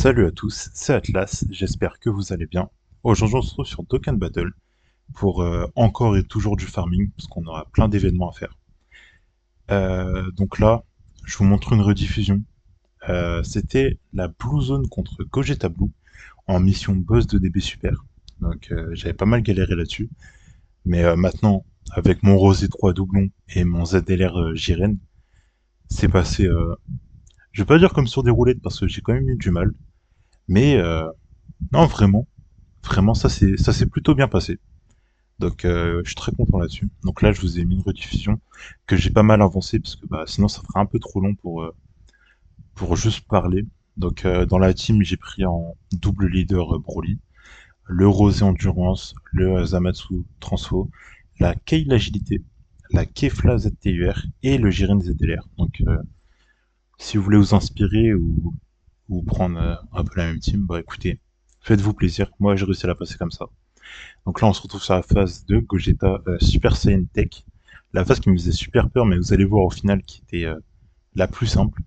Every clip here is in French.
Salut à tous, c'est Atlas, j'espère que vous allez bien. Aujourd'hui on se retrouve sur Dokkan Battle pour encore et toujours du farming, parce qu'on aura plein d'événements à faire. Donc là, je vous montre une rediffusion. C'était la Blue Zone contre Gogeta Blue en mission boss de DB Super. Donc j'avais pas mal galéré là-dessus. Mais maintenant, avec mon Rosé 3 doublon et mon ZLR Jiren, c'est passé, je vais pas dire comme sur des roulettes parce que j'ai quand même eu du mal. Mais non, vraiment, ça s'est plutôt bien passé. Donc je suis très content là-dessus. Donc là, je vous ai mis une rediffusion que j'ai pas mal avancée parce que bah, sinon ça ferait un peu trop long pour juste parler. Donc dans la team, j'ai pris en double leader Broly, le Rosé Endurance, le Zamatsu Transfo, la Kei Agilité, la Kefla ZTUR et le Jiren ZLR. Donc si vous voulez vous inspirer ou prendre un peu la même team, bah écoutez, faites-vous plaisir. Moi, j'ai réussi à la passer comme ça. Donc là, on se retrouve sur la phase de Gogeta Super Saiyan Tech. La phase qui me faisait super peur, mais vous allez voir au final qui était la plus simple.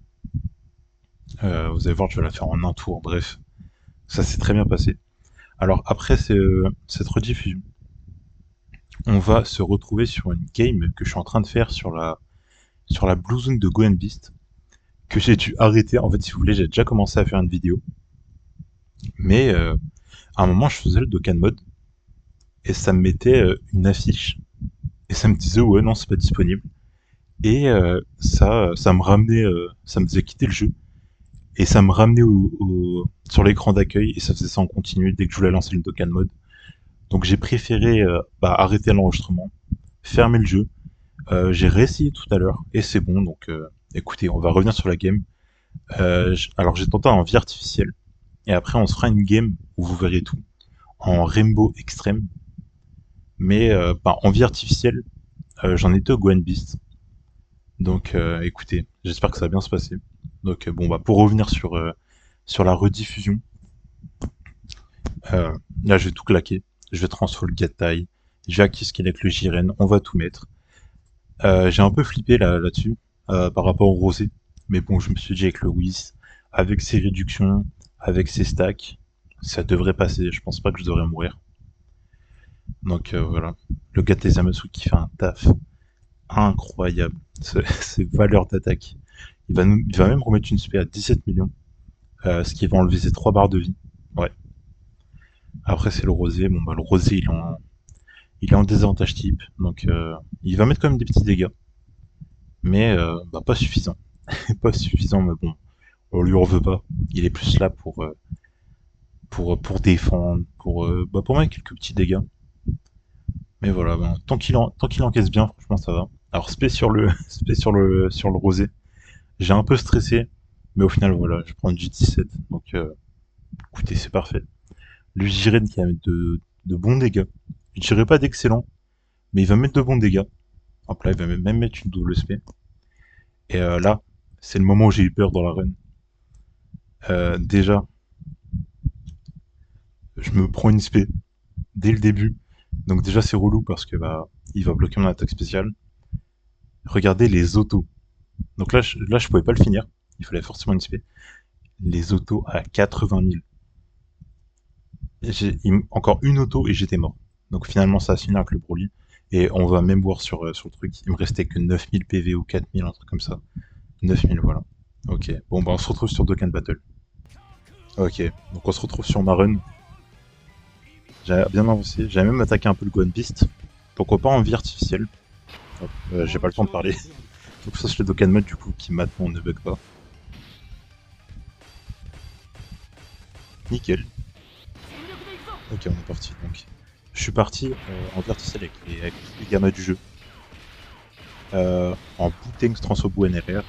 Vous allez voir, je vais la faire en un tour, bref. Ça s'est très bien passé. Alors après cette rediffusion, on va se retrouver sur une game que je suis en train de faire sur la Blue Zone de Gohan Beast, que j'ai dû arrêter. En fait, si vous voulez, j'ai déjà commencé à faire une vidéo. Mais à un moment, je faisais le Dokkan Mode, et ça me mettait une affiche, et ça me disait ouais non c'est pas disponible. Et ça me ramenait, ça me faisait quitter le jeu, et ça me ramenait sur l'écran d'accueil, et ça faisait ça en continu dès que je voulais lancer le Dokkan Mode. Donc j'ai préféré arrêter l'enregistrement, fermer le jeu. J'ai réessayé tout à l'heure, et c'est bon, donc écoutez, on va revenir sur la game. Alors j'ai tenté en vie artificielle, et après on se fera une game où vous verrez tout, en Rainbow Extreme, mais en vie artificielle, j'en étais au Gohan Beast. Donc écoutez, j'espère que ça va bien se passer. Donc bon bah pour revenir sur la rediffusion, euh, là je vais tout claquer. Je vais transformer le Gatai, je vais acquisquer avec le Jiren, on va tout mettre. J'ai un peu flippé là-dessus par rapport au rosé, mais bon je me suis dit avec le Whis, avec ses réductions, avec ses stacks, ça devrait passer. Je pense pas que je devrais mourir. Donc voilà, le Gatai Zamasu qui fait un taf incroyable. Ses valeurs d'attaque. Il va même remettre une spé à 17 millions, ce qui va enlever ses 3 barres de vie. Ouais. Après, c'est le rosé. Bon, bah, le rosé, il est en désavantage type. Donc, il va mettre quand même des petits dégâts. Mais, pas suffisant. Pas suffisant, mais bon, on lui en veut pas. Il est plus là pour défendre, pour mettre quelques petits dégâts. Mais voilà, bon, tant qu'il encaisse bien, franchement, ça va. Alors, spé sur le, sur le rosé. J'ai un peu stressé, mais au final, voilà, je prends du 17. Donc, écoutez, c'est parfait. Le Jiren qui va mettre de bons dégâts. Je dirais pas d'excellent, mais il va mettre de bons dégâts. Hop là, il va même mettre une double SP. Et là, c'est le moment où j'ai eu peur dans la run. Déjà, je me prends une SP dès le début. Donc déjà, c'est relou parce que bah, il va bloquer mon attaque spéciale. Regardez les autos. Donc là, je pouvais pas le finir. Il fallait forcément une SP. Les autos à 80 000. Encore une auto et j'étais mort. Donc finalement, ça a fini avec le Broly. Et on va même voir sur le truc, il me restait que 9000 PV ou 4000, un truc comme ça. 9000, voilà. Ok, bon bah on se retrouve sur Dokkan Battle. Ok, donc on se retrouve sur ma run. J'ai bien avancé, j'ai même attaqué un peu le Gohan Beast. Pourquoi pas en vie artificielle. Hop, j'ai pas le temps de parler. Donc ça c'est le Dokkan Mode du coup qui maintenant ne bug pas. Nickel. Ok, on est parti donc. Je suis parti en vie artificielle avec les gammas du jeu. En Boutengs Transfobu NRR,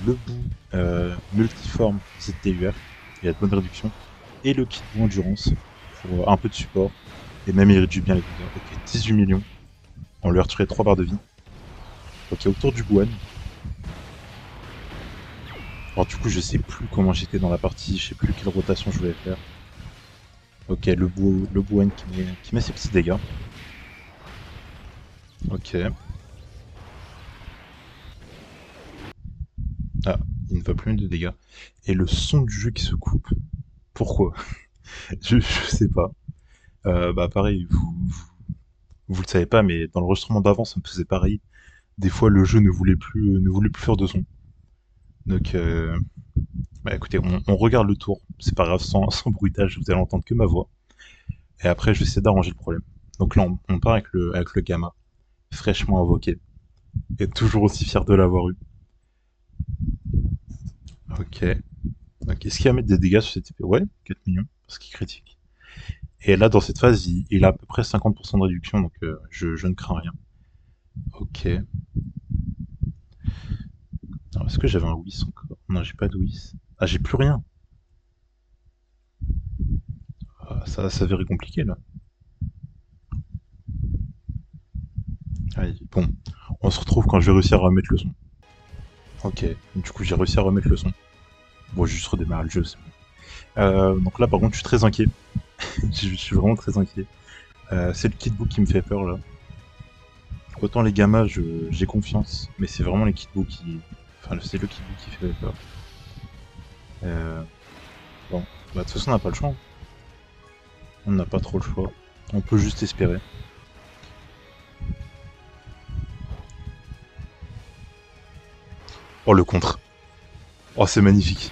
le bout multiforme ZTUR, il y a de bonnes réductions, et le kit bout endurance pour un peu de support, et même il réduit bien les dégâts. Ok, 18 millions, on lui a retiré 3 barres de vie. Ok, autour du Guan. Alors du coup je sais plus comment j'étais dans la partie, je sais plus quelle rotation je voulais faire. Ok, le Guan qui met ses petits dégâts. Ok. Ah, Il ne va plus mettre de dégâts. Et le son du jeu qui se coupe. Pourquoi? Je sais pas. Bah pareil, vous le savez pas, mais dans l'enregistrement d'avant, ça me faisait pareil. Des fois, le jeu ne voulait plus faire de son. Donc, bah écoutez, on regarde le tour. C'est pas grave, sans bruitage, vous allez entendre que ma voix. Et après, je vais essayer d'arranger le problème. Donc là, on part avec le gamma, fraîchement invoqué. Et toujours aussi fier de l'avoir eu. Ok. Donc, est-ce qu'il va mettre des dégâts sur cette épée? Ouais, 4 millions, parce qu'il critique. Et là, dans cette phase, il a à peu près 50% de réduction, donc je ne crains rien. Ok. Alors, est-ce que j'avais un Whis encore? Non, j'ai pas de Whis. Ah, j'ai plus rien. Ah, ça va s'avérer compliqué, là. Allez, bon. On se retrouve quand je vais réussir à remettre le son. Ok. Du coup, j'ai réussi à remettre le son. Bon, j'ai juste redémarrer le jeu, c'est bon. Donc là, par contre, je suis très inquiet. Je suis vraiment très inquiet. C'est le kitbook qui me fait peur, là. Autant les gammas, j'ai confiance, mais c'est vraiment les kitbooks qui... Enfin, c'est le kitbook qui fait peur. Euh, bon, bah, de toute façon, on n'a pas le choix. On n'a pas trop le choix. On peut juste espérer. Oh, le contre. Oh, c'est magnifique.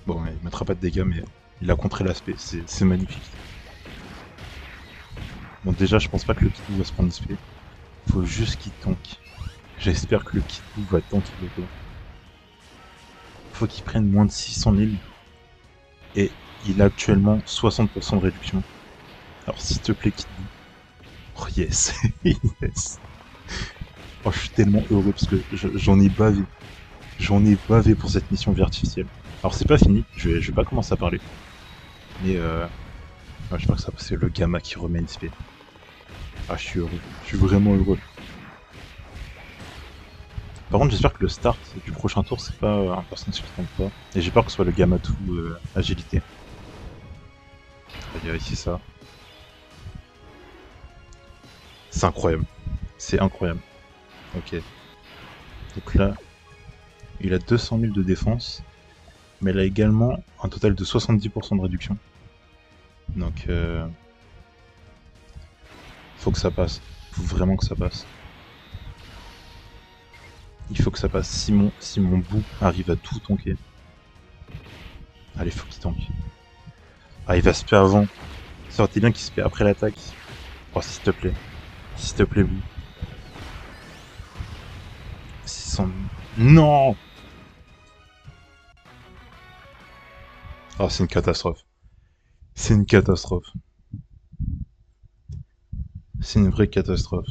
Bon, il mettra pas de dégâts, mais il a contré l'aspect. C'est magnifique. Bon, déjà, je pense pas que le Kitou va se prendre SP. Faut juste qu'il tank. J'espère que le Kitou va tanker le dos. Faut qu'il prenne moins de 600 000. Et il a actuellement 60% de réduction. Alors, s'il te plaît, Kitou. Oh, yes. Yes. Oh, je suis tellement heureux parce que j'en ai bavé. J'en ai bavé pour cette mission vie artificielle. Alors, c'est pas fini. Je vais pas commencer à parler. Mais j'espère que ça c'est le gamma qui remet une SP. Ah, je suis heureux. Je suis vraiment heureux. Par contre, j'espère que le start du prochain tour, c'est pas un personnage qui tombe pas. Et j'ai peur que ce soit le gamma tout agilité. On va vérifier ça. C'est incroyable. C'est incroyable. Ok. Donc là, il a 200 000 de défense. Mais il a également un total de 70% de réduction. Donc, faut que ça passe. Faut vraiment que ça passe. Il faut que ça passe. Si mon bout arrive à tout tanker. Allez, faut qu'il tank. Ah, il va se faire avant. Ça aurait été bien qu'il se fait après l'attaque. Oh, s'il te plaît. S'il te plaît, bout. 600 000. Non. Oh, c'est une catastrophe. C'est une catastrophe. C'est une vraie catastrophe.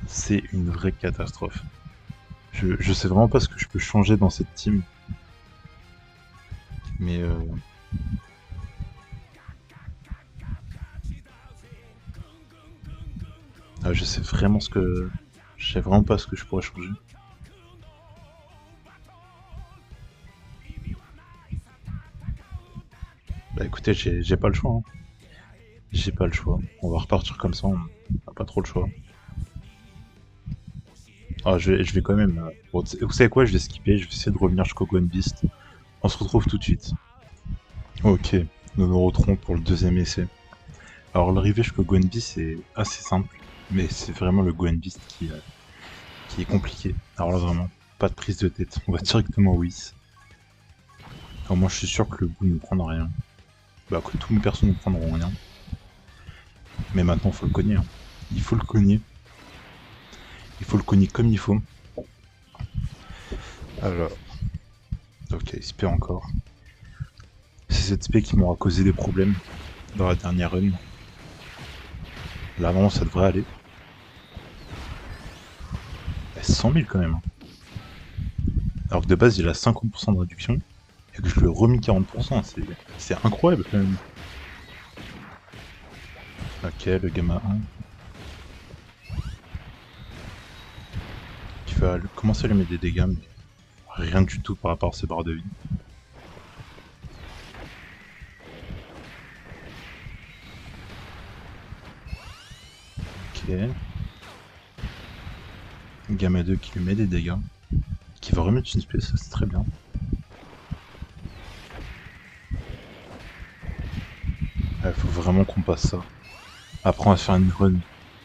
C'est une vraie catastrophe. Je sais vraiment pas ce que je peux changer dans cette team. Mais je sais vraiment ce que... Je sais vraiment pas ce que je pourrais changer. Bah écoutez, j'ai pas le choix. Hein. J'ai pas le choix. On va repartir comme ça, on a pas trop le choix. Ah, je vais quand même... Bon, vous savez quoi, je vais skipper, je vais essayer de revenir jusqu'au Gwen Beast. On se retrouve tout de suite. Ok, nous nous retrouvons pour le deuxième essai. Alors l'arrivée jusqu'au Gwen Beast c'est assez simple, mais c'est vraiment le Gwen Beast qui est compliqué. Alors là vraiment, pas de prise de tête, on va directement au Whis. Alors moi je suis sûr que le bout ne prendra rien. Bah que tous mes persos ne prendront rien. Mais maintenant faut le cogner. Hein. Il faut le cogner. Il faut le cogner comme il faut. Alors. Ok, SP encore. C'est cette SP qui m'aura causé des problèmes dans la dernière run. Là vraiment ça devrait aller. 100 000 quand même. Hein. Alors que de base il a 50% de réduction. Et que je lui ai remis 40%, c'est incroyable quand même. Ok, le gamma 1. Qui va commencer à lui mettre des dégâts, mais rien du tout par rapport à ses barres de vie. Ok. Gamma 2 qui lui met des dégâts. Qui va remettre une espèce, ça c'est très bien. Il faut vraiment qu'on passe ça. Après on va se faire une run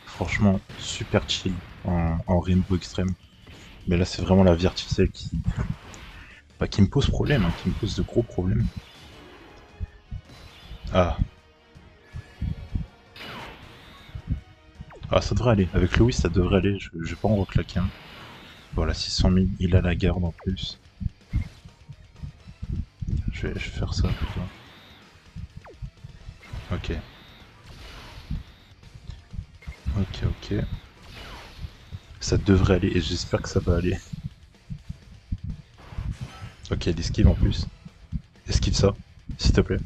franchement super chill en Rainbow Extreme. Mais là c'est vraiment la vie artificielle qui me pose problème, hein, qui me pose de gros problèmes. Ah. Ah ça devrait aller, avec Louis ça devrait aller, je vais pas en reclaquer un. Voilà 600 000, il a la garde en plus. Je vais faire ça plutôt. Ok. Ok. Ça devrait aller et j'espère que ça va aller. Ok, il esquive en plus. Esquive ça, s'il te plaît.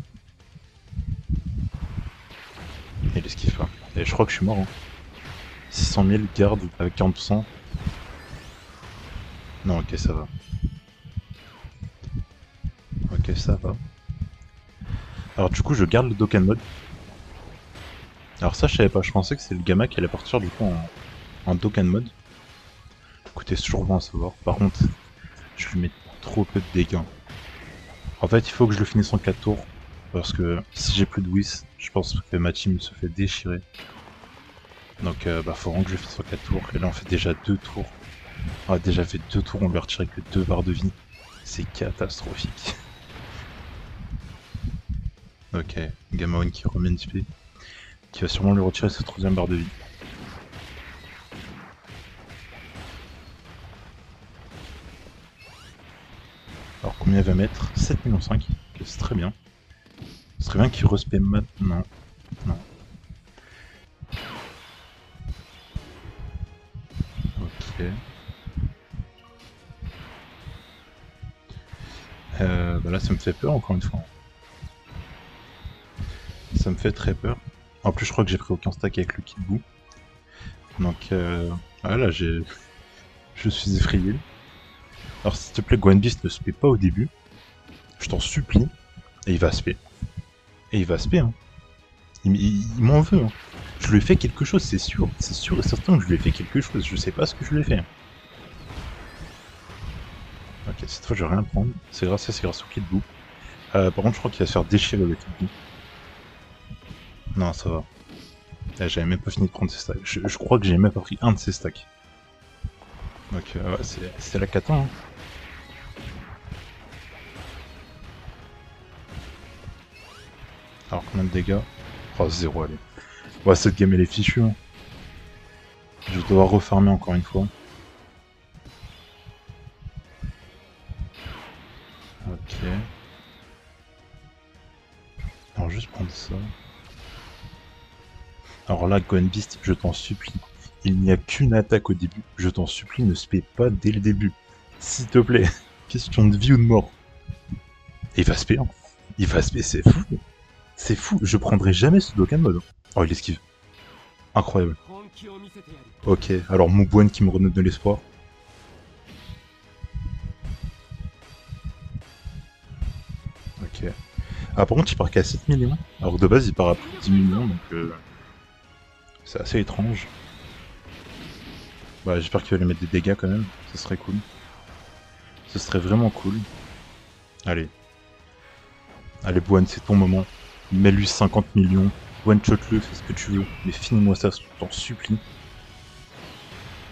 Il esquive pas. Et je crois que je suis mort. Hein. 600 000 garde avec 40%. Non, ok, ça va. Ok, ça va. Alors du coup, je garde le Dokkan mode. Alors ça, je savais pas. Je pensais que c'est le Gamma qui allait partir du coup en Dokkan mode. Écoutez, c'est toujours bon à savoir. Par contre, je lui mets trop peu de dégâts. En fait, il faut que je le finisse en 4 tours. Parce que si j'ai plus de Whis, je pense que ma team se fait déchirer. Donc faut vraiment que je finisse en 4 tours. Et là, on fait déjà 2 tours. On a déjà fait 2 tours, on lui a retiré que 2 barres de vie. C'est catastrophique. Ok, Gamma 1 qui remet une SP. Qui va sûrement lui retirer sa 3ème barre de vie. Alors combien il va mettre 7,5 millions. C'est très bien. Ce serait bien qu'il respect maintenant. Non. Ok. Là ça me fait peur encore une fois. Ça me fait très peur. En plus je crois que j'ai pris aucun stack avec le kit bout. Donc voilà, je suis effrayé. Alors s'il te plaît Gwen Beast ne spé pas au début. Je t'en supplie. Et il va spé. Et il va spé hein. Il m'en veut hein. Je lui ai fait quelque chose, c'est sûr et certain que je lui ai fait quelque chose, je sais pas ce que je lui ai fait. Ok, cette fois je vais rien prendre, c'est grâce au kit bout. Par contre je crois qu'il va se faire déchirer le kit bout. Non ça va. J'avais même pas fini de prendre ses stacks, je crois que j'ai même pas pris un de ses stacks. Donc ouais, c'est la cata hein. Alors combien de dégâts? Oh 0 allez. Ouais cette game elle est fichue hein. Je vais devoir refarmer encore une fois. Ok. Alors juste prendre ça. Alors là, Gwen Beast, je t'en supplie. Il n'y a qu'une attaque au début. Je t'en supplie, ne spé pas dès le début. S'il te plaît. Question de vie ou de mort. Et il va spé, hein. Il va spé, c'est fou. C'est fou. Je prendrai jamais ce Dokkan mode. Oh, il esquive. Incroyable. Ok, alors Moubwen qui me redonne de l'espoir. Ok. Ah, par contre, il part qu'à 7 millions. Alors de base, il part à plus de 10 millions, donc c'est assez étrange. Bah, j'espère qu'il va lui mettre des dégâts quand même. Ce serait cool. Ce serait vraiment cool. Allez. Allez, Boan, c'est ton moment. Mets-lui 50 millions. One-shot-le, fais ce que tu veux. Mais finis-moi ça, je t'en supplie.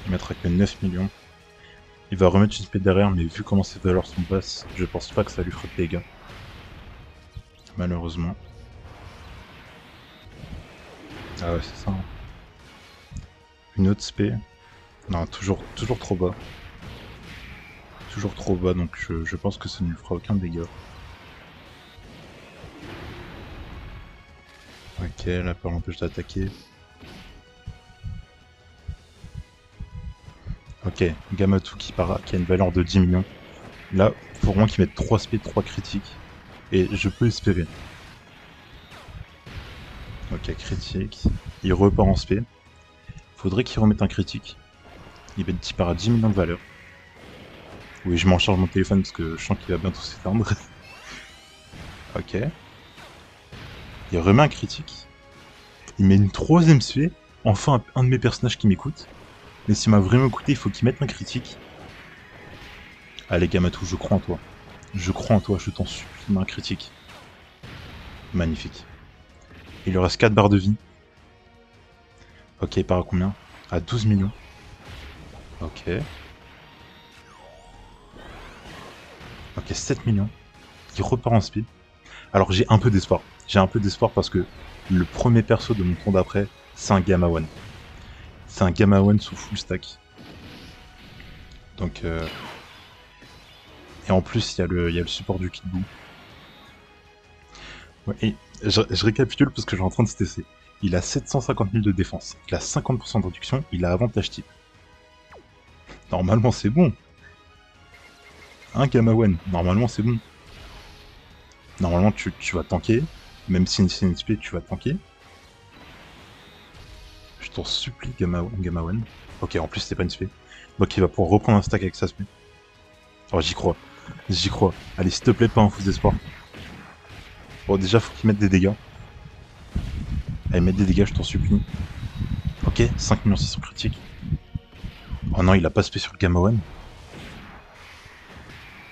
Il mettra que 9 millions. Il va remettre une spé derrière, mais vu comment ses valeurs sont basses, je pense pas que ça lui fera de dégâts. Malheureusement. Ah ouais, c'est ça. Hein. Une autre spé. Non, toujours trop bas. Toujours trop bas, donc je pense que ça ne lui fera aucun dégât. Ok, la peur l'empêche d'attaquer. Ok, Gamatu qui a une valeur de 10 millions. Là, faut vraiment qu'il mette 3 spé, 3 critiques. Et je peux espérer. Ok, critique. Il repart en spé. Faudrait qu'il remette un critique. Il part à 10 millions de valeur. Oui, je m'en charge mon téléphone parce que je sens qu'il va bientôt s'éteindre. Ok. Il remet un critique. Il met une 3ème spé. Enfin, un de mes personnages qui m'écoute. Mais s'il m'a vraiment écouté, il faut qu'il mette un critique. Allez, Gamatou, je crois en toi. Je crois en toi, je t'en supplie, mets un critique. Magnifique. Il lui reste 4 barres de vie. Ok, il part à combien? À 12 millions. Ok. Ok, 7 millions. Il repart en speed. Alors j'ai un peu d'espoir. J'ai un peu d'espoir parce que le premier perso de mon tour d'après, c'est un Gamma One. C'est un Gamma One sous full stack. Donc et en plus il y a le support du Kid Buu. Ouais, et je récapitule parce que j'ai en train de tester. Il a 750 000 de défense, il a 50% de réduction, il a avantage type. Normalement c'est bon. Un Gamma One, normalement c'est bon. Normalement tu vas tanker, même si c'est une spé, tu vas tanker. Je t'en supplie, Gamma One. Ok, en plus c'est pas une spé. Donc il va pouvoir reprendre un stack avec sa spé. Oh, j'y crois. J'y crois. Allez, s'il te plaît, pas un faux espoir. Bon, déjà, faut qu'il mette des dégâts. Allez, mettre des dégâts, je t'en supplie. Ok, 5 millions 600 critiques. Oh non, il a pas spé sur le Gamma One.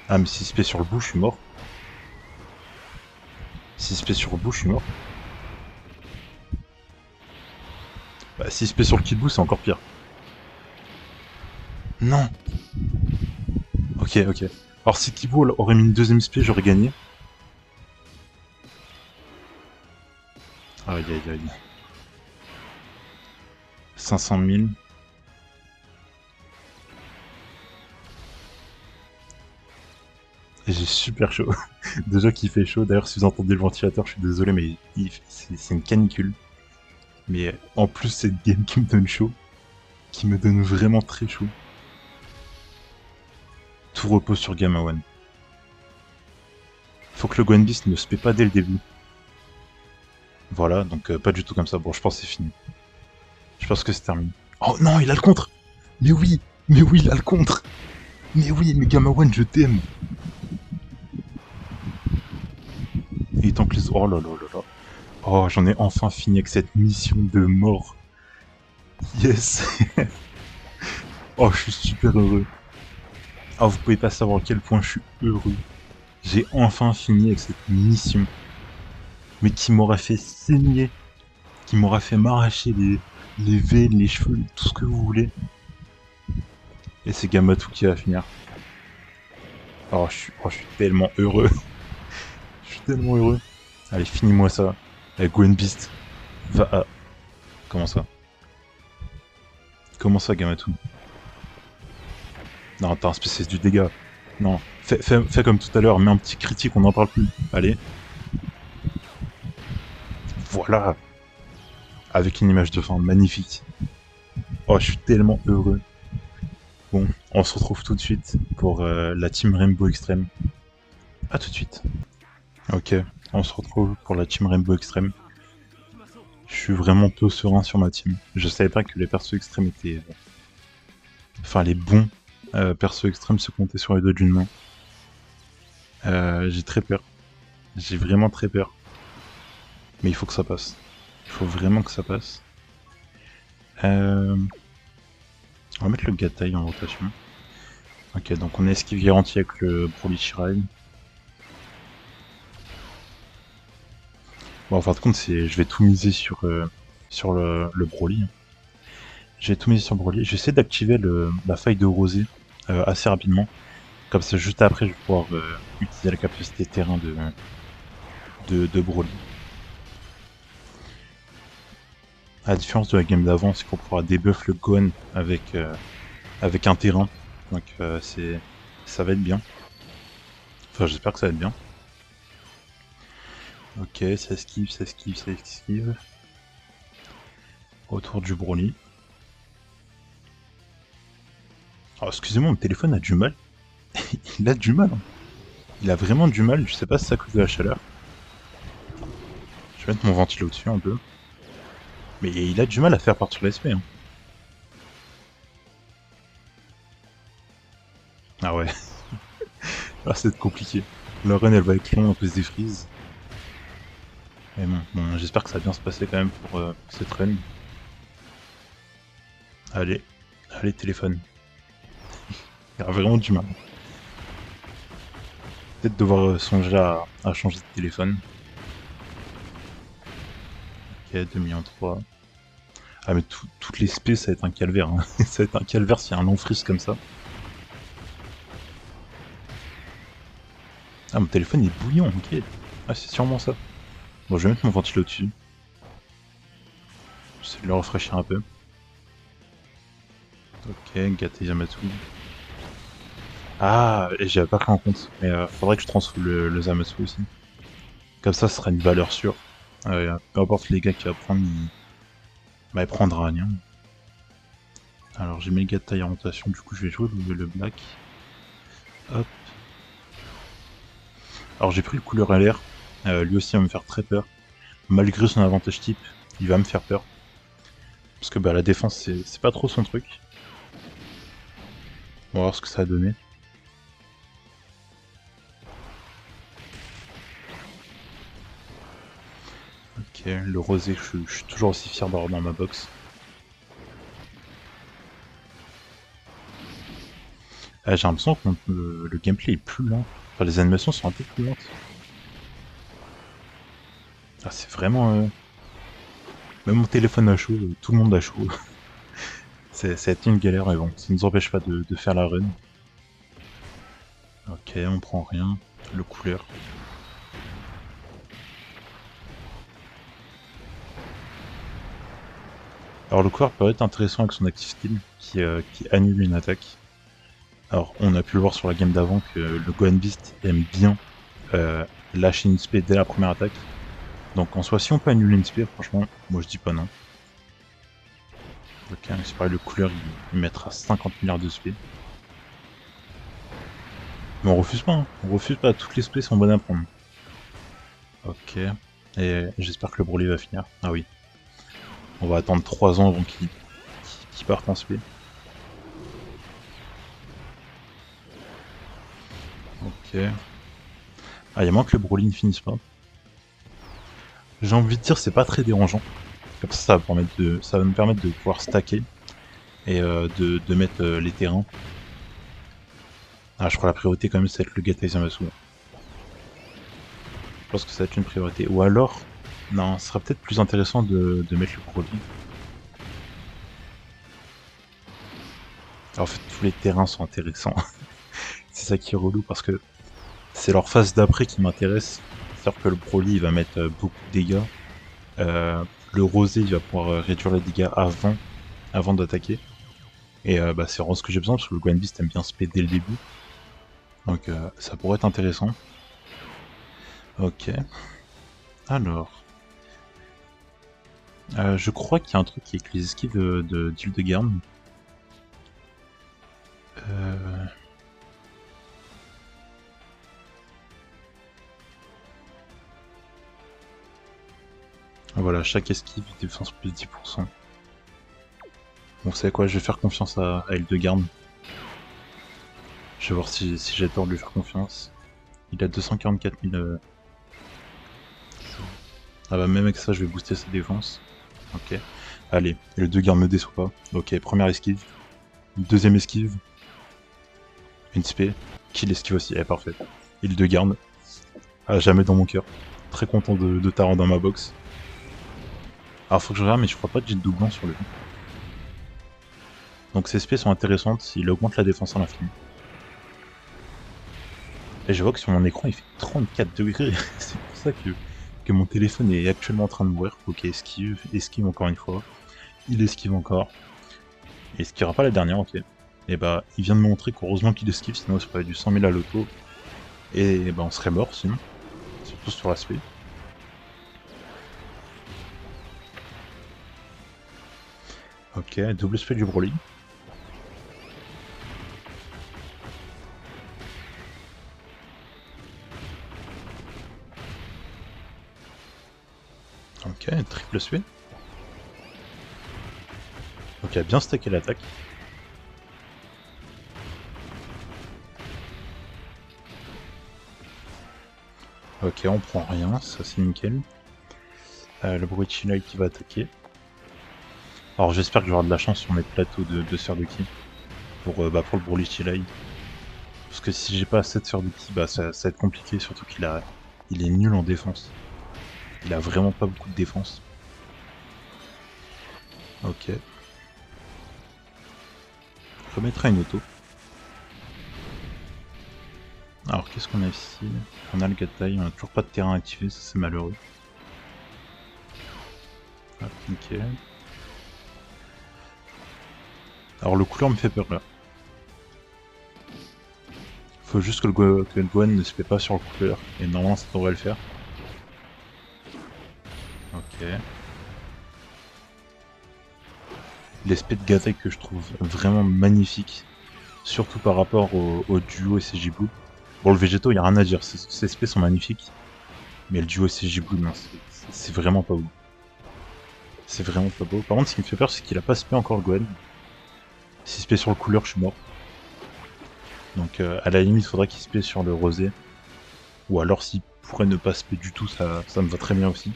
Ah, mais si spé sur le bout, je suis mort. Si spé sur le bout, je suis mort. Bah, si spé sur le kit bout, c'est encore pire. Non. Ok, ok. Alors, si Thibaut aurait mis une deuxième spé, j'aurais gagné. Aïe, aïe, aïe. 500 000. Et j'ai super chaud. Déjà qu'il fait chaud. D'ailleurs, si vous entendez le ventilateur, je suis désolé, mais c'est une canicule. Mais en plus, cette game qui me donne chaud. Qui me donne vraiment très chaud. Tout repose sur Gamma One. Faut que le Gwen Beast ne se paie pas dès le début. Voilà, donc pas du tout comme ça. Bon, je pense que c'est fini. Je pense que c'est terminé. Oh non, il a le contre. Mais oui, il a le contre. Mais oui, mais Gamma One, je t'aime. Et tant que les... Oh là là là là. Oh, j'en ai enfin fini avec cette mission de mort. Yes. Oh, je suis super heureux. Ah, vous pouvez pas savoir à quel point je suis heureux. J'ai enfin fini avec cette mission. Mais qui m'aura fait saigner. Qui m'aura fait m'arracher les veines, les cheveux, tout ce que vous voulez. Et c'est Gamatou qui va finir. Oh, je suis tellement heureux. Je suis tellement heureux. Allez, finis-moi ça. Avec Gwen Beast. Va à... Comment ça? Comment ça, Gamatou? Non, t'as un spécialiste du dégât. Non, fais comme tout à l'heure, mets un petit critique, on n'en parle plus. Allez. Voilà. Avec une image de fin magnifique. Oh, je suis tellement heureux. Bon, on se retrouve tout de suite pour la team Rainbow Extreme. A tout de suite. Ok, on se retrouve pour la team Rainbow Extreme. Je suis vraiment peu serein sur ma team. Je savais pas que les persos extrêmes étaient... Enfin, les bons persos extrêmes se comptaient sur les doigts d'une main. J'ai très peur. J'ai vraiment très peur. Mais il faut que ça passe. Il faut vraiment que ça passe. On va mettre le Gatai en rotation. Ok, donc on a esquive garantie avec le Broly Shirai. Bon, en fin de compte, je vais tout miser sur, sur le Broly. Je vais tout miser sur Broly. J'essaie d'activer la faille de rosée assez rapidement. Comme ça, juste après, je vais pouvoir utiliser la capacité terrain de Broly. À la différence de la game d'avant, c'est qu'on pourra debuff le Gohan avec, avec un terrain. Donc ça va être bien. Enfin, j'espère que ça va être bien. Ok, ça esquive, ça esquive, ça esquive. Autour du Broly. Alors, excusez-moi, mon téléphone a du mal. Il a du mal. Hein. Il a vraiment du mal, je sais pas si c'est à cause de la chaleur. Je vais mettre mon ventilo dessus un peu. Mais il a du mal à faire partir l'SP. Hein. Ah ouais. Là, c'est compliqué. La run, elle va être longue à cause des freezes. Mais bon, j'espère que ça va bien se passer quand même pour cette run. Allez. Allez, téléphone. Il y a vraiment du mal. Peut-être devoir songer à changer de téléphone. Ok, 2 millions 3. Ah mais toutes les spé ça va être un calvaire. Hein. Ça va être un calvaire s'il y a un long freeze comme ça. Ah mon téléphone est bouillant, ok. Ah c'est sûrement ça. Bon je vais mettre mon ventilo dessus. J'essaie de le rafraîchir un peu. Ok, gâté Yamato. Ah, et j'avais pas pris en compte. Mais faudrait que je transfère le Zamasu aussi. Comme ça, ce sera une valeur sûre. Peu importe les gars qui va prendre, bah, il prendra rien. Alors j'ai méga taille en rotation, du coup je vais jouer le black. Hop. Alors j'ai pris le couleur à l'air. Lui aussi va me faire très peur. Malgré son avantage type, il va me faire peur. Parce que bah, la défense c'est pas trop son truc. On va voir ce que ça a donné. Ok, le rosé, je suis toujours aussi fier d'avoir dans ma box. Ah, j'ai l'impression que le gameplay est plus lent. Enfin, les animations sont un peu plus lentes. Ah, c'est vraiment... Même mon téléphone a chaud, tout le monde a chaud. Ça a été une galère, mais bon, ça ne nous empêche pas de faire la run. Ok, on prend rien. Le couleur. Alors le couleur peut être intéressant avec son active skill qui annule une attaque. Alors on a pu le voir sur la game d'avant que le Gohan Beast aime bien lâcher une spé dès la première attaque. Donc en soi si on peut annuler une spé, franchement, moi je dis pas non. Ok, c'est pareil, le couleur il mettra 50 milliards de spé. Mais on refuse pas, hein. On refuse pas, toutes les spés sont bonnes à prendre. Ok, et j'espère que le Broly va finir. Ah oui. On va attendre 3 ans avant qu'il parte en spé. Ok. Ah, il y a moins que le Broly ne finisse pas. J'ai envie de dire c'est pas très dérangeant. Comme ça va me permettre de pouvoir stacker et de mettre les terrains. Ah, je crois la priorité quand même c'est être le Gatai Zamasu. Je pense que ça va être une priorité. Ou alors, non, ce sera peut-être plus intéressant de mettre le Broly. Alors, en fait, tous les terrains sont intéressants. C'est ça qui est relou parce que c'est leur phase d'après qui m'intéresse. C'est-à-dire que le Broly il va mettre beaucoup de dégâts. Le rosé il va pouvoir réduire les dégâts avant d'attaquer. Et bah, c'est vraiment ce que j'ai besoin parce que le Gohan Beast aime bien se dès le début. Donc ça pourrait être intéressant. Ok. Alors. Je crois qu'il y a un truc qui est avec les esquives d'Hildegarn. Euh... Voilà, chaque esquive défense plus 10%. Bon, vous savez quoi, je vais faire confiance à Hildegarn. Je vais voir si j'ai tort de lui faire confiance. Il a 244 000... Ah bah même avec ça, je vais booster sa défense. Ok. Allez, et le 2 garde me déçoit pas. Ok, première esquive. Deuxième esquive. Une spé. Kill esquive aussi, eh parfait. Et le 2 garde. Ah, jamais dans mon cœur. Très content de t'avoir dans ma box. Alors faut que je regarde, mais je crois pas que j'ai de doublon sur lui. Donc ces spés sont intéressantes, il augmente la défense à l'infini. Et je vois que sur mon écran il fait 34 degrés. C'est pour ça que mon téléphone est actuellement en train de mourir. Ok, esquive encore une fois. Il esquive encore. Il esquivera pas la dernière, ok. Et bah, il vient de me montrer qu'heureusement qu'il esquive, sinon ça aurait du 100 000 à l'auto. Et bah, on serait mort sinon. Surtout sur l'aspect. Ok, double spell du Broly. Ok, triple spell. Ok, bien stacké l'attaque. Ok, on prend rien, ça c'est nickel. Le Bruichila qui va attaquer. Alors j'espère que j'aurai de la chance sur mes plateaux de sphères de ki pour le Broly Chilai. Parce que si j'ai pas assez de sphères de ki, bah ça va être compliqué, surtout il est nul en défense. Il a vraiment pas beaucoup de défense. Ok. Remettra une auto. Alors qu'est-ce qu'on a ici? On a le Gatai, on a toujours pas de terrain activé, ça c'est malheureux. Hop, nickel. Alors le couleur me fait peur là. Faut juste que le Gohan ne se fait pas sur le couleur, et normalement ça devrait le faire. Ok. L'aspect de Gatai que je trouve vraiment magnifique, surtout par rapport au duo SCJ Blue. Bon, le Végéto, il a rien à dire, ces SP sont magnifiques, mais le duo SCJ Blue, non, c'est vraiment pas beau. C'est vraiment pas beau. Par contre, ce qui me fait peur, c'est qu'il a pas spé encore le Gohan. Si spé sur le couleur, je suis mort. Donc, à la limite, il faudrait qu'il spé sur le rosé. Ou alors, s'il pourrait ne pas spé du tout, ça me va très bien aussi.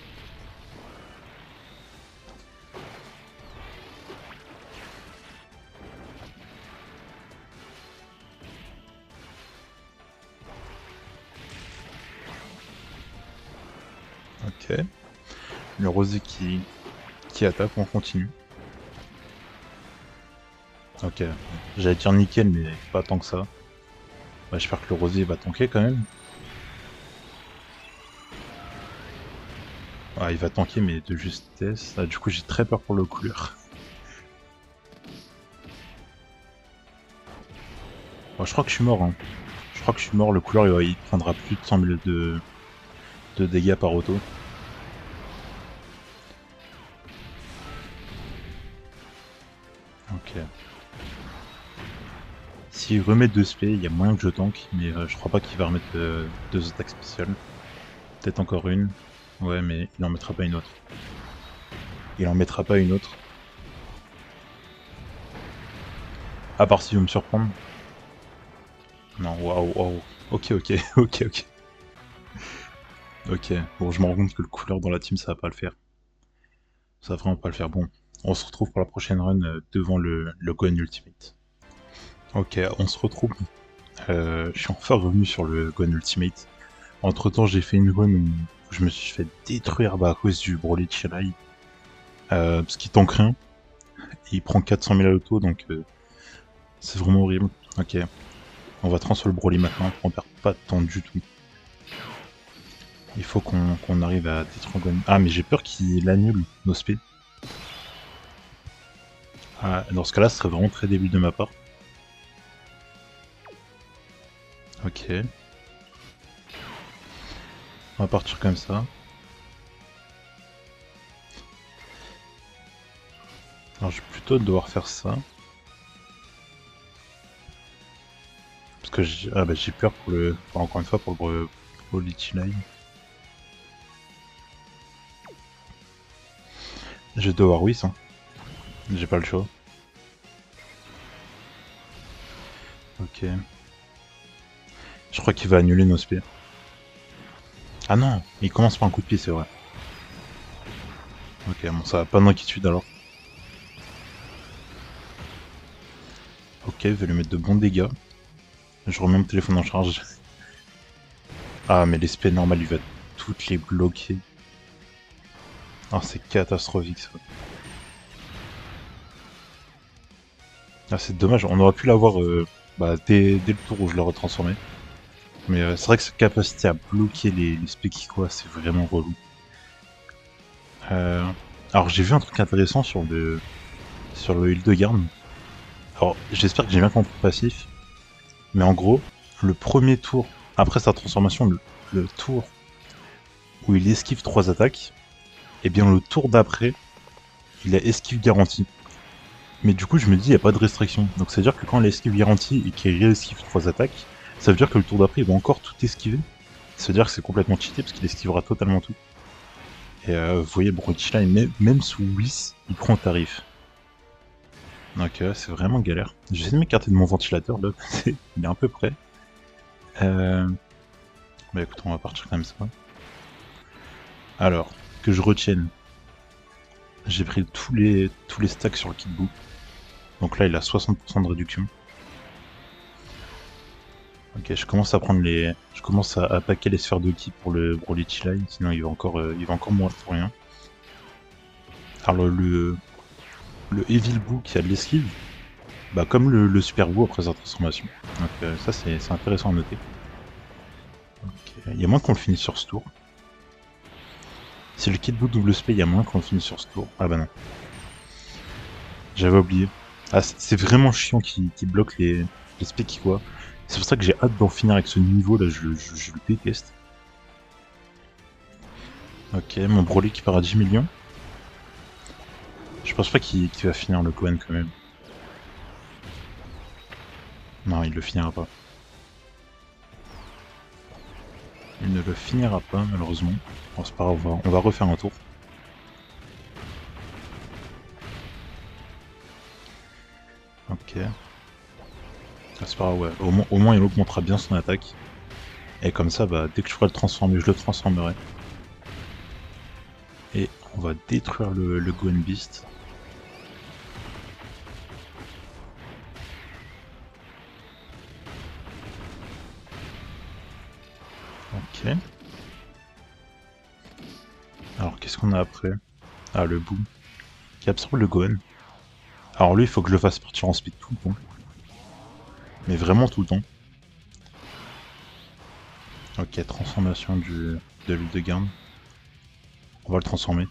Ok. Le rosé qui attaque, on continue. Ok. J'allais dire nickel, mais pas tant que ça. Bah, j'espère que le rosé va tanker quand même. Ah, il va tanker, mais de justesse. Ah, du coup, j'ai très peur pour le couleur. Bon, je crois que je suis mort. Hein. Je crois que je suis mort. Le couleur, il prendra plus de 100 000 de dégâts par auto. Ok. S'il remet 2 spé, il y a moyen que je tank, mais je crois pas qu'il va remettre 2 attaques spéciales. Peut-être encore une. Ouais, mais il en mettra pas une autre. Il en mettra pas une autre. À part s'il veut me surprendre. Non, waouh, waouh. Ok, ok, ok, ok. Ok, bon, je me rends compte que le couleur dans la team, ça va pas le faire. Ça va vraiment pas le faire. Bon, on se retrouve pour la prochaine run devant le Gohan Ultimate. Ok, on se retrouve. Je suis enfin revenu sur le Gohan Ultimate. Entre temps, j'ai fait une run où je me suis fait détruire à cause du Broly Chilai. Parce qu'il tank rien. Et il prend 400 000 à l'auto, donc c'est vraiment horrible. Ok, on va transférer le Broly maintenant, on perd pas de temps du tout. Il faut qu'on arrive à détruire Gohan. Ah, mais j'ai peur qu'il annule nos spé. Ah, dans ce cas-là, ce serait vraiment très débile de ma part. Ok. On va partir comme ça. Alors je vais plutôt devoir faire ça. Parce que j'ai peur pour le... Enfin, encore une fois pour le Lichilai. Je vais devoir oui ça. J'ai pas le choix. Ok. Je crois qu'il va annuler nos spears. Ah non, il commence par un coup de pied, c'est vrai. Ok, bon, ça va pas d'inquiétude alors. Ok, je vais lui mettre de bons dégâts. Je remets mon téléphone en charge. Ah, mais l'espèce normale, il va toutes les bloquer. Ah, c'est catastrophique ça. Ah, c'est dommage, on aurait pu l'avoir dès le tour où je l'ai retransformé. Mais c'est vrai que sa capacité à bloquer les specks quoi, c'est vraiment relou. Alors j'ai vu un truc intéressant sur le Hildegarde. Alors j'espère que j'ai bien compris le passif. Mais en gros, le premier tour, après sa transformation, le tour où il esquive 3 attaques, et bien le tour d'après, il a esquive garantie. Mais du coup je me dis il n'y a pas de restriction. Donc c'est à dire que quand il a esquive garantie et qu'il réesquive 3 attaques, ça veut dire que le tour d'après il va encore tout esquiver. Ça veut dire que c'est complètement cheaté parce qu'il esquivera totalement tout. Et vous voyez, Brochline, même sous Whis, il prend tarif. Donc c'est vraiment galère. J'essaie de m'écarter de mon ventilateur là, il est un peu près. Bah écoute, on va partir comme ça. Alors, que je retienne. J'ai pris tous les stacks sur le kit boot. Donc là, il a 60% de réduction. Ok, je commence à prendre les... Je commence à packer les sphères de ki pour le Broly Chilai, sinon il va encore mourir pour rien. Alors le Evil Boo qui a de l'esquive, bah comme le Super Boo après sa transformation. Donc ça c'est intéressant à noter. Okay. Il y a moins qu'on le finisse sur ce tour. Si le kit boot double spé, il y a moins qu'on le finisse sur ce tour. Ah bah non. J'avais oublié. Ah, c'est vraiment chiant qui bloque les spé qui quoi. C'est pour ça que j'ai hâte d'en finir avec ce niveau là, je le déteste. Ok, mon Broly qui part à 10 millions. Je pense pas qu'il va finir le Gohan quand même. Non, il le finira pas. Il ne le finira pas malheureusement. Bon, c'est pas grave, on va refaire un tour. Ok. Ah, c'est pas grave, ouais. Au moins il augmentera bien son attaque. Et comme ça, bah, dès que je ferai le transformer, je le transformerai. Et on va détruire le Gohan Beast. Ok. Alors qu'est-ce qu'on a après? Ah, le Boo. Qui absorbe le Gohan. Alors lui, il faut que je le fasse partir en speed tout le temps. Mais vraiment tout le temps. Ok, transformation de l'huile de garde. On va le transformer.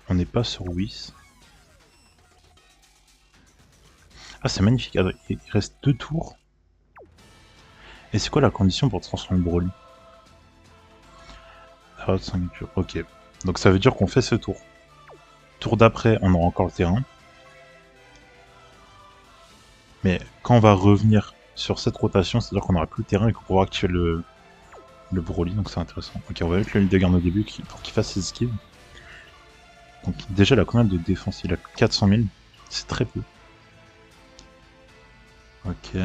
On n'est pas sur Whis. Ah, c'est magnifique. Ah, il reste 2 tours. Et c'est quoi la condition pour transformer Broly? Ah, 5 tours. Ok. Donc ça veut dire qu'on fait ce tour. Tour d'après, on aura encore le terrain. Mais quand on va revenir sur cette rotation, c'est-à-dire qu'on aura plus le terrain et qu'on pourra activer le Broly, donc c'est intéressant. Ok, on va mettre le lead de garde au début pour qu'il fasse ses esquives. Donc déjà, il a combien de défense? Il a 400 000. C'est très peu. Ok.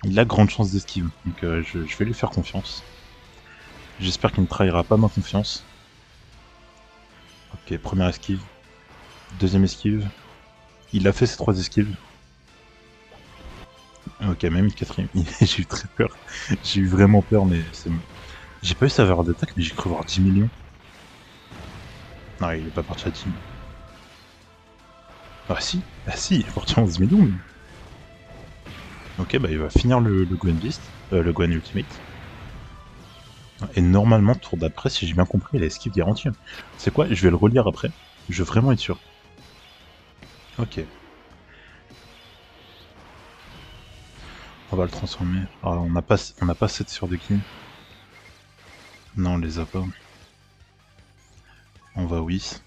Il a grande chance d'esquive, donc je vais lui faire confiance. J'espère qu'il ne trahira pas ma confiance. Ok, première esquive. Deuxième esquive. Il a fait ses 3 esquives. Ok, même une quatrième. J'ai eu très peur. J'ai eu vraiment peur, mais c'est bon. J'ai pas eu sa valeur d'attaque, mais j'ai cru voir 10 millions. Non, il est pas parti à 10. Ah si, il est parti à 11 millions. Mais... Ok, bah il va finir le Gohan Beast, le Gohan Ultimate. Et normalement, tour d'après, si j'ai bien compris, il a esquive garantie. C'est quoi? Je vais le relire après. Je veux vraiment être sûr. Ok. On va le transformer. Ah, on n'a pas 7 sur de ki. Non, on les a pas. On va Whis.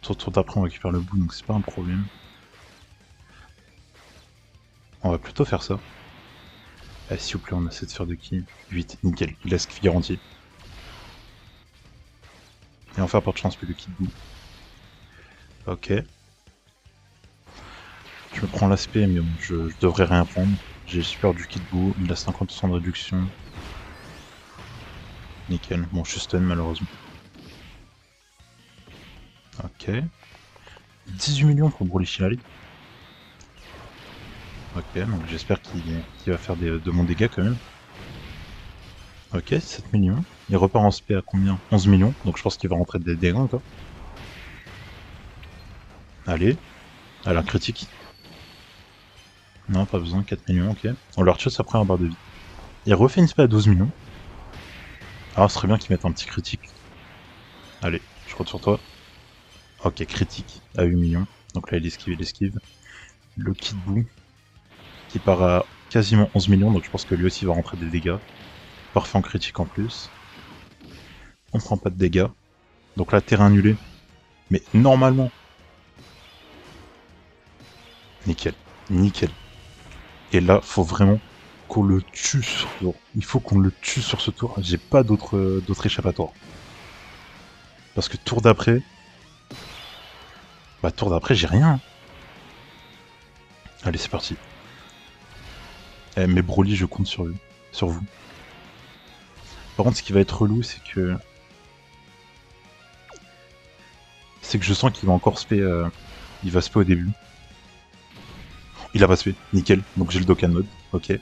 Tour d'après, on récupère le bout, donc c'est pas un problème. On va plutôt faire ça. Ah, s'il vous plaît, on a 7 sphères de ki. 8, nickel. Il a esquive garantie. Et on va faire pas de chance plus le kit bout. Ok. Je me prends l'aspect, mais bon, je devrais rien prendre. J'ai super du kit bout, il a 50% de réduction. Nickel. Bon, je suis stun malheureusement. Ok. 18 millions pour Broly Chilali. Ok, donc j'espère qu'il va faire de bons dégâts quand même. Ok, 7 millions. Il repart en SP à combien? 11 millions, donc je pense qu'il va rentrer des dégâts encore. Allez. Elle a un critique. Non, pas besoin, 4 millions, ok. On leur tue après un barre de vie. Il refait une SP à 12 millions. Alors, ce serait bien qu'il mette un petit critique. Allez, je compte sur toi. Ok, critique à 8 millions. Donc là, il esquive. Le Kid Boo, qui part à quasiment 11 millions, donc je pense que lui aussi va rentrer des dégâts. Parfait en critique en plus. On prend pas de dégâts. Donc là, terrain annulé. Mais normalement... Nickel. Nickel. Et là, faut vraiment qu'on le tue sur ce tour. Il faut qu'on le tue sur ce tour. J'ai pas d'autre échappatoire. Parce que tour d'après... Bah tour d'après, j'ai rien. Allez, c'est parti. Eh, mais Broly, je compte sur vous. Par contre, ce qui va être relou, c'est que... je sens qu'il va encore spé... il va spé au début. Il a pas spé, nickel. Donc j'ai le Dokkan mode, ok.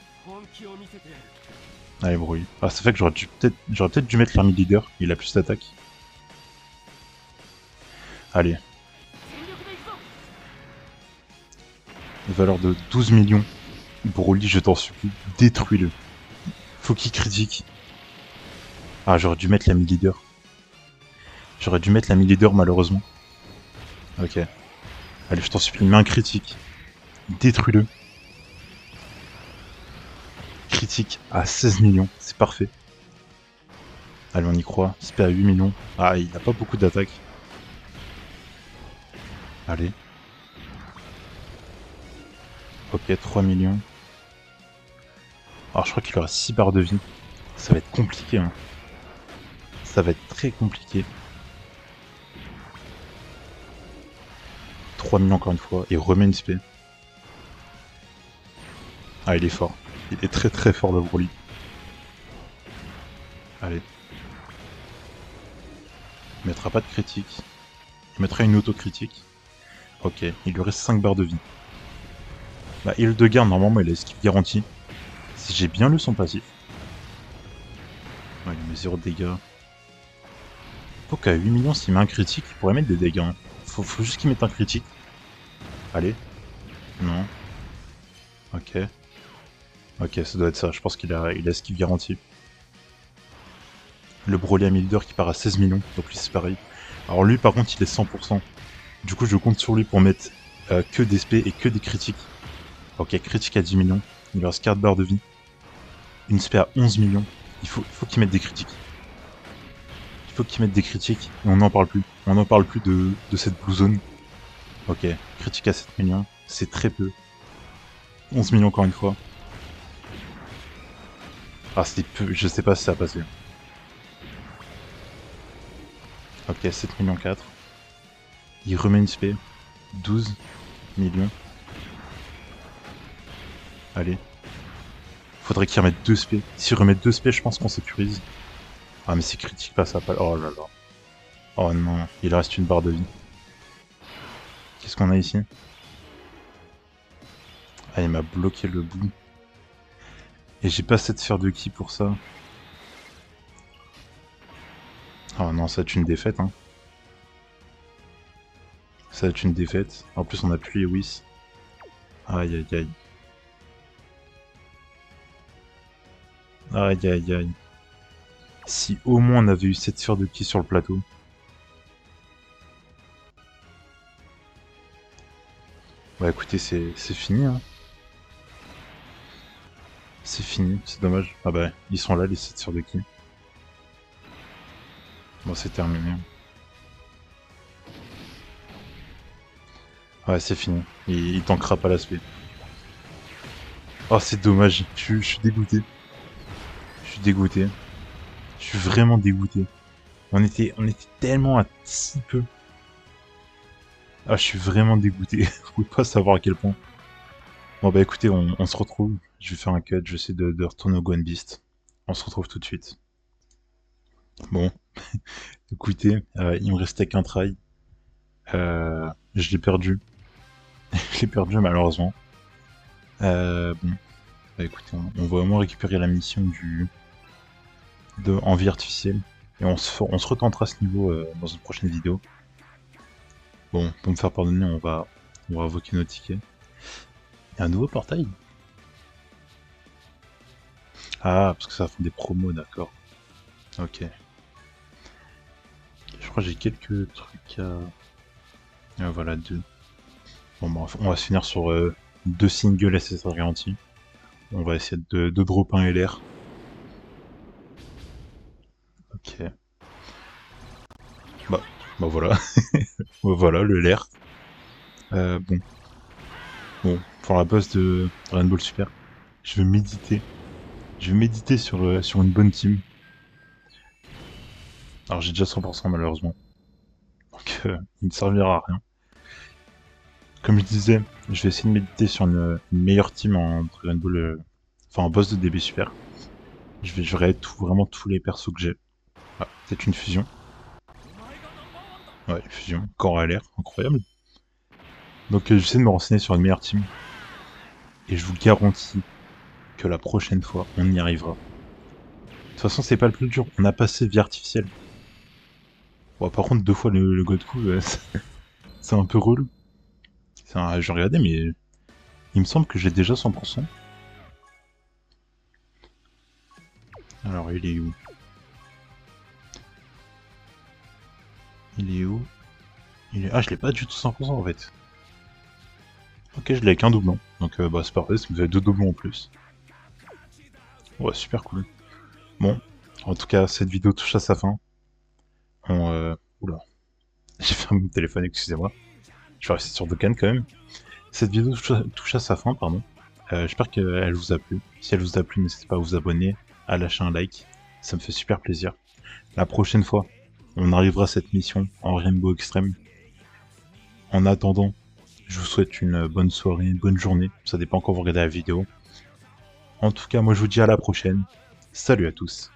Allez, bruit. Ah, ça fait que j'aurais peut-être dû mettre l'army leader, il a plus d'attaque. Allez. Valeur de 12 millions. Broly, je t'en supplie, détruis-le. Faut qu'il critique. Ah, j'aurais dû mettre l'army leader. J'aurais dû mettre l'army leader, malheureusement. Ok. Allez, je t'en supplie, mets un critique. Détruis-le. Critique à 16 millions, c'est parfait. Allez, on y croit. Spé à 8 millions. Ah, il n'a pas beaucoup d'attaque. Allez. Ok, 3 millions. Alors, je crois qu'il aura 6 barres de vie. Ça va être compliqué, hein. Ça va être très compliqué. 3 millions encore une fois. Et remet une spé. Ah, il est fort. Il est très très fort, le Broly. Allez. Il mettra pas de critique. Il mettra une auto-critique. Ok, il lui reste 5 barres de vie. Bah, heal de garde, normalement, il a esquive garantie. Si j'ai bien lu son passif. Ouais, il met 0 de dégâts. Faut qu'à 8 millions, s'il met un critique, il pourrait mettre des dégâts. Hein. Faut juste qu'il mette un critique. Allez. Non. Ok. Ok, ça doit être ça. Je pense qu'il a esquive garantie. Le Broly Amildor qui part à 16 millions. Donc lui, c'est pareil. Alors lui, par contre, il est 100%. Du coup, je compte sur lui pour mettre que des SP et que des critiques. Ok, critique à 10 millions. Il lui reste 4 barres de vie. Une SP à 11 millions. Il faut qu'il mette des critiques. Il faut qu'il mette des critiques. Et on n'en parle plus. On n'en parle plus de cette blue zone. Ok, critique à 7 millions. C'est très peu. 11 millions encore une fois. Ah, c'était peu. Je sais pas si ça a passé. Ok, 7 millions 4. Il remet une SP. 12 millions. Allez. Faudrait qu'il remette 2 SP. S'il remet 2 SP, je pense qu'on sécurise. Ah, mais c'est critique pas ça. Pas... Oh là là. Oh non, il reste une barre de vie. Qu'est-ce qu'on a ici? Ah, il m'a bloqué le bout. Et j'ai pas cette sphère de ki pour ça. Oh non, ça va être une défaite, hein. Ça va être une défaite. En plus, on a plus Lewis. Aïe aïe aïe. Aïe aïe aïe. Si au moins on avait eu cette sphère de ki sur le plateau. Bah écoutez, c'est fini, hein. C'est fini, c'est dommage. Ah bah, ils sont là, les 7 sphères de ki. Bon, c'est terminé. Ouais, c'est fini. Il tankera pas l'aspect. Oh, c'est dommage. Je suis dégoûté. Je suis dégoûté. Je suis vraiment dégoûté. On était tellement à si peu. Ah, je suis vraiment dégoûté. Vous pouvez pas savoir à quel point. Bon bah écoutez, on se retrouve. Je vais faire un cut, je vais essayer de retourner au Gohan Beast. On se retrouve tout de suite. Bon, écoutez, il me restait qu'un try. Je l'ai perdu. Je l'ai perdu malheureusement. Bon, bah écoutez, on va au moins récupérer la mission de envie artificielle. Et on se retentera ce niveau dans une prochaine vidéo. Bon, pour me faire pardonner, on va invoquer nos tickets. Et un nouveau portail. Ah, parce que ça fait des promos, d'accord. Ok. Je crois que j'ai quelques trucs à... Ah, voilà, 2. Bon, bah, on va se finir sur 2 singles SSR garantis. On va essayer de drop un LR. Ok. Bah voilà. Voilà, le LR. Bon. Bon, pour la boss de Rainbow Super, je vais méditer. Je vais méditer sur une bonne team. Alors j'ai déjà 100% malheureusement. Donc il ne servira à rien. Comme je disais, je vais essayer de méditer sur une meilleure team en Dragon Ball, enfin en boss de DB Super. Je vais vraiment tous les persos que j'ai. Ah, peut-être une fusion. Ouais, une fusion. Corps à l'air, incroyable. Donc j'essaie de me renseigner sur une meilleure team. Et je vous garantis que la prochaine fois, on y arrivera. De toute façon, c'est pas le plus dur. On a passé vie artificielle. Bon, par contre, 2 fois le god coup, c'est un peu relou. J'ai regardé, mais il me semble que j'ai déjà 100%. Alors, il est où? Il est où? Ah, je l'ai pas du tout 100% en fait. Ok, je l'ai avec un doublon. Donc, bah, c'est parfait, ça me fait 2 doublons en plus. Ouais, super cool. Bon, en tout cas, cette vidéo touche à sa fin. Oula, j'ai fermé mon téléphone, excusez-moi. Je vais rester sur Dokkan quand même. Cette vidéo touche à sa fin, pardon. J'espère qu'elle vous a plu. Si elle vous a plu, n'hésitez pas à vous abonner, à lâcher un like. Ça me fait super plaisir. La prochaine fois, on arrivera à cette mission en Rainbow Extreme. En attendant, je vous souhaite une bonne soirée, une bonne journée. Ça dépend quand vous regardez la vidéo. En tout cas, moi je vous dis à la prochaine. Salut à tous.